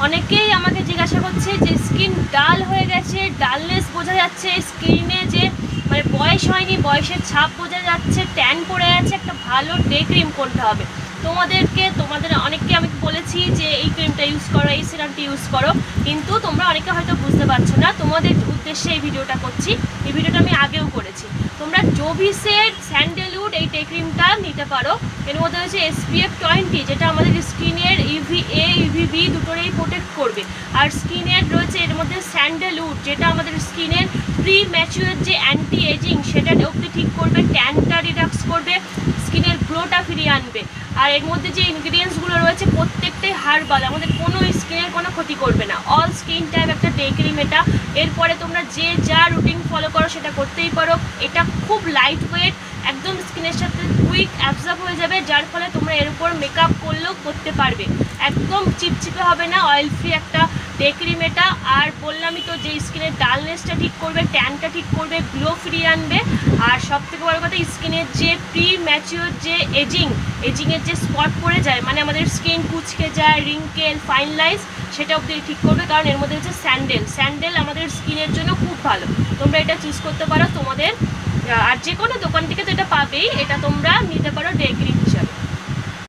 অনেকেই আমাকে জিজ্ঞাসা করছে যে স্কিন ডাল হয়ে গেছে, ডালনেস বোঝা যাচ্ছে স্কিনে, যে মানে বয়স হয়নি, বয়সের ছাপ বোঝা যাচ্ছে, ট্যান পড়ে যাচ্ছে, একটা ভালো ডে ক্রিম কোনটা হবে। তোমাদের অনেককে আমি বলেছি যে এই ক্রিমটা ইউজ করো, এই সিরামটা ইউজ করো, কিন্তু তোমরা অনেকে হয়তো বুঝতে পারছো না। তোমাদের উদ্দেশ্যে এই ভিডিওটা করছি। এই ভিডিওটা আমি আগেও করেছি। তোমরা জোভিসের স্যান্ডেলউড এই ডে ক্রিমটা নিতে পারো। এর মধ্যে হচ্ছে SPF 20, যেটা আমাদের স্কিনের UVA UVB দুটোরেই প্রোটেক্ট করবে। আর স্কিনের রয়েছে এর মধ্যে স্যান্ডেলউড, যেটা আমাদের স্কিনের প্রি ম্যাচিওর যে অ্যান্টি এজিং সেটা অবধি ঠিক করবে, ট্যানটা রিডাক্স করবে, স্কিনের গ্লোটা ফিরিয়ে আনবে। আর এর মধ্যে যে ইনগ্রিডিয়েন্টসগুলো রয়েছে প্রত্যেকটাই হার্বাল, আমাদের কোনো স্কিনের কোনো ক্ষতি করবে না। অল স্কিন টাইপ একটা ডে ক্রিম এটা। এরপরে তোমরা যে যা রুটিন ফলো করো সেটা করতেই পারো। এটা খুব লাইট ওয়েট, একদম স্কিনের সাথে কুইক অ্যাবজর্ব হয়ে যাবে, যার ফলে তোমরা এর উপর মেকআপ করলেও করতে পারবে। একদম চিপচিপে হবে না, অয়েল ফ্রি একটা ডে ক্রিম এটা। আর বললামই তো যে স্কিনের ডালনেসটা ঠিক করবে, ট্যানটা ঠিক করবে, গ্লো ফিরিয়ে আনবে। আর সব থেকে বড় কথা, স্কিনের যে প্রি ম্যাচিওর যে এজিংয়ের যে স্পট পড়ে যায়, মানে আমাদের স্কিন কুচকে যায়, রিঙ্কেল, ফাইন লাইন্স, সেটা অবধি ঠিক করবে। কারণ এর মধ্যে হচ্ছে স্যান্ডেল আমাদের স্কিনের জন্য খুব ভালো। তোমরা এটা চুজ করতে পারো তোমাদের, আর যে কোনো দোকান থেকে তো এটা পাবেই, এটা তোমরা নিতে পারো ডে ক্রিম হিসাবে।